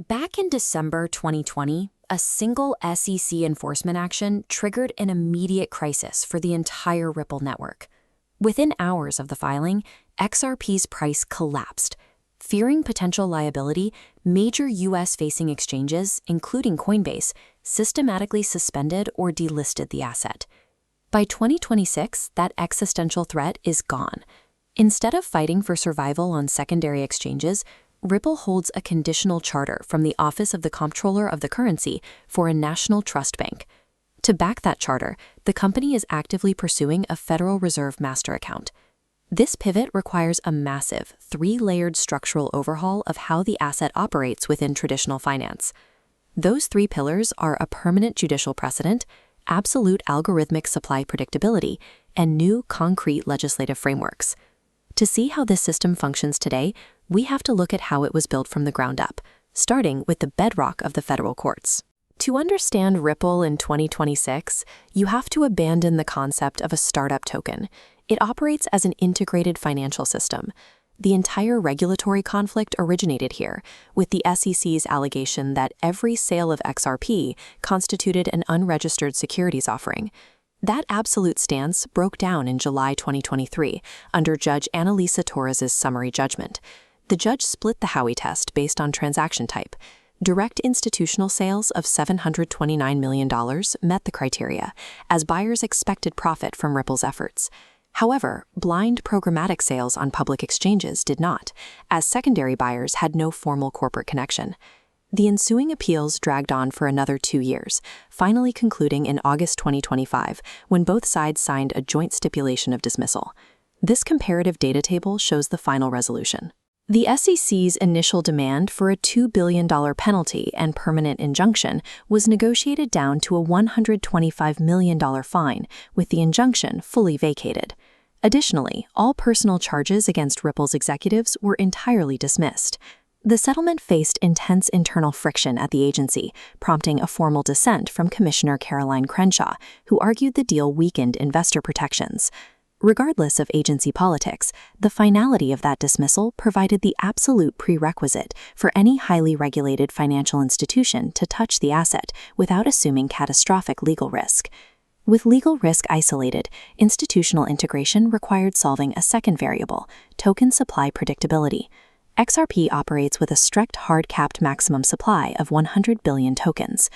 Back in December 2020, a single SEC enforcement action triggered an immediate crisis for the entire Ripple network. Within hours of the filing, XRP's price collapsed. Fearing potential liability, major US-facing exchanges, including Coinbase, systematically suspended or delisted the asset. By 2026, that existential threat is gone. Instead of fighting for survival on secondary exchanges, Ripple holds a conditional charter from the Office of the Comptroller of the Currency for a national trust bank. To back that charter, the company is actively pursuing a Federal Reserve master account. This pivot requires a massive, three-layered structural overhaul of how the asset operates within traditional finance. Those three pillars are a permanent judicial precedent, absolute algorithmic supply predictability, and new concrete legislative frameworks. To see how this system functions today, we have to look at how it was built from the ground up, starting with the bedrock of the federal courts. To understand Ripple in 2026, you have to abandon the concept of a startup token. It operates as an integrated financial system. The entire regulatory conflict originated here, with the SEC's allegation that every sale of XRP constituted an unregistered securities offering. That absolute stance broke down in July 2023 under Judge Annalisa Torres's summary judgment. The judge split the Howey test based on transaction type. Direct institutional sales of $729 million met the criteria, as buyers expected profit from Ripple's efforts. However, blind programmatic sales on public exchanges did not, as secondary buyers had no formal corporate connection. The ensuing appeals dragged on for another 2 years, finally concluding in August 2025, when both sides signed a joint stipulation of dismissal. This comparative data table shows the final resolution. The SEC's initial demand for a $2 billion penalty and permanent injunction was negotiated down to a $125 million fine, with the injunction fully vacated. Additionally, all personal charges against Ripple's executives were entirely dismissed. The settlement faced intense internal friction at the agency, prompting a formal dissent from Commissioner Caroline Crenshaw, who argued the deal weakened investor protections. Regardless of agency politics, the finality of that dismissal provided the absolute prerequisite for any highly regulated financial institution to touch the asset without assuming catastrophic legal risk. With legal risk isolated, institutional integration required solving a second variable, token supply predictability. XRP operates with a strict hard-capped maximum supply of 100 billion tokens.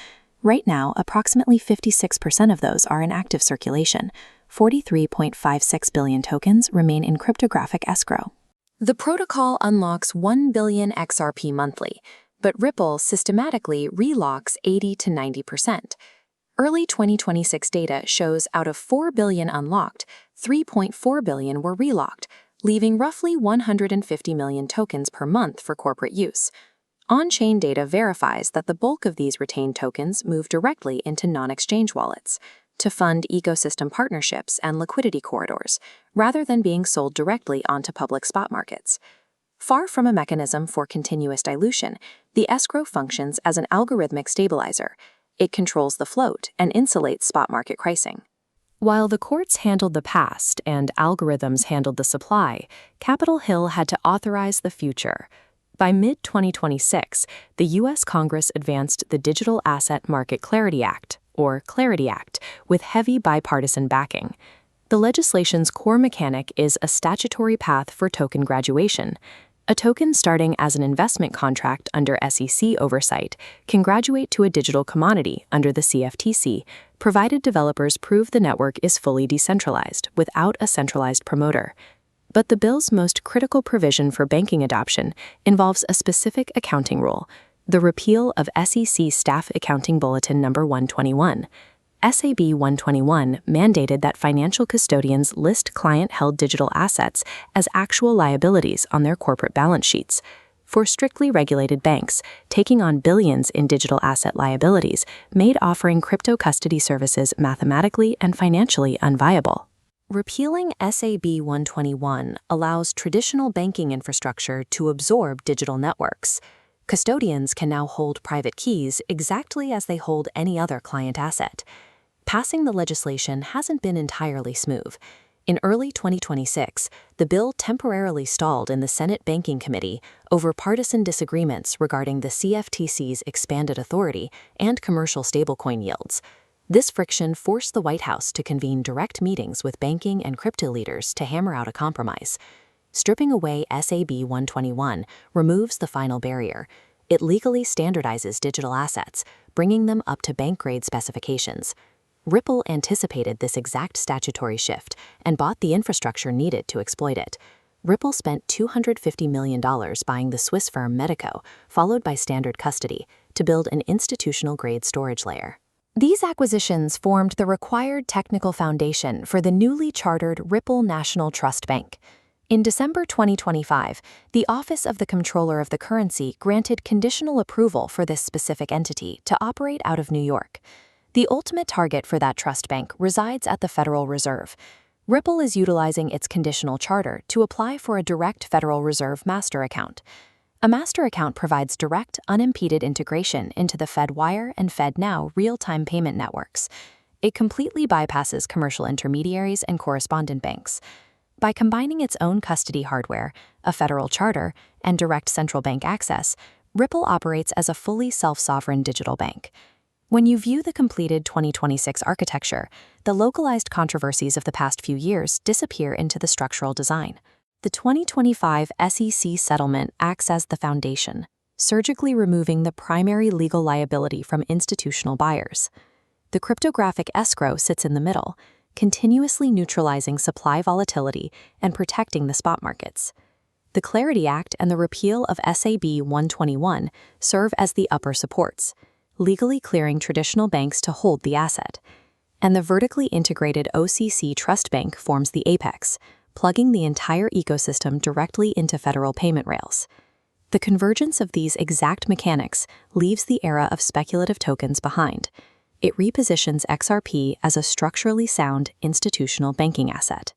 Right now, approximately 56% of those are in active circulation. 43.56 billion tokens remain in cryptographic escrow. The protocol unlocks 1 billion XRP monthly, but Ripple systematically relocks 80 to 90%. Early 2026 data shows out of 4 billion unlocked, 3.4 billion were relocked, leaving roughly 150 million tokens per month for corporate use. On-chain data verifies that the bulk of these retained tokens move directly into non-exchange wallets to fund ecosystem partnerships and liquidity corridors, rather than being sold directly onto public spot markets. Far from a mechanism for continuous dilution, the escrow functions as an algorithmic stabilizer. It controls the float and insulates spot market pricing. While the courts handled the past and algorithms handled the supply, Capitol Hill had to authorize the future. By mid-2026, the U.S. Congress advanced the Digital Asset Market Clarity Act, or Clarity Act, with heavy bipartisan backing. The legislation's core mechanic is a statutory path for token graduation. A token starting as an investment contract under SEC oversight can graduate to a digital commodity under the CFTC, provided developers prove the network is fully decentralized without a centralized promoter. But the bill's most critical provision for banking adoption involves a specific accounting rule, the repeal of SEC Staff Accounting Bulletin No. 121. SAB 121 mandated that financial custodians list client-held digital assets as actual liabilities on their corporate balance sheets. For strictly regulated banks, taking on billions in digital asset liabilities made offering crypto custody services mathematically and financially unviable. Repealing SAB 121 allows traditional banking infrastructure to absorb digital networks. Custodians can now hold private keys exactly as they hold any other client asset. Passing the legislation hasn't been entirely smooth. In early 2026, the bill temporarily stalled in the Senate Banking Committee over partisan disagreements regarding the CFTC's expanded authority and commercial stablecoin yields. This friction forced the White House to convene direct meetings with banking and crypto leaders to hammer out a compromise. Stripping away SAB 121 removes the final barrier. It legally standardizes digital assets, bringing them up to bank-grade specifications. Ripple anticipated this exact statutory shift and bought the infrastructure needed to exploit it. Ripple spent $250 million buying the Swiss firm Medico, followed by Standard Custody, to build an institutional-grade storage layer. These acquisitions formed the required technical foundation for the newly chartered Ripple National Trust Bank. In December 2025, the Office of the Comptroller of the Currency granted conditional approval for this specific entity to operate out of New York. The ultimate target for that trust bank resides at the Federal Reserve. Ripple is utilizing its conditional charter to apply for a direct Federal Reserve master account. A master account provides direct, unimpeded integration into the FedWire and FedNow real-time payment networks. It completely bypasses commercial intermediaries and correspondent banks. By combining its own custody hardware, a federal charter, and direct central bank access, Ripple operates as a fully self-sovereign digital bank. When you view the completed 2026 architecture, the localized controversies of the past few years disappear into the structural design. The 2025 SEC settlement acts as the foundation, surgically removing the primary legal liability from institutional buyers. The cryptographic escrow sits in the middle, continuously neutralizing supply volatility and protecting the spot markets. The Clarity Act and the repeal of SAB 121 serve as the upper supports, legally clearing traditional banks to hold the asset. And the vertically integrated OCC Trust Bank forms the apex, plugging the entire ecosystem directly into federal payment rails. The convergence of these exact mechanics leaves the era of speculative tokens behind. It repositions XRP as a structurally sound institutional banking asset.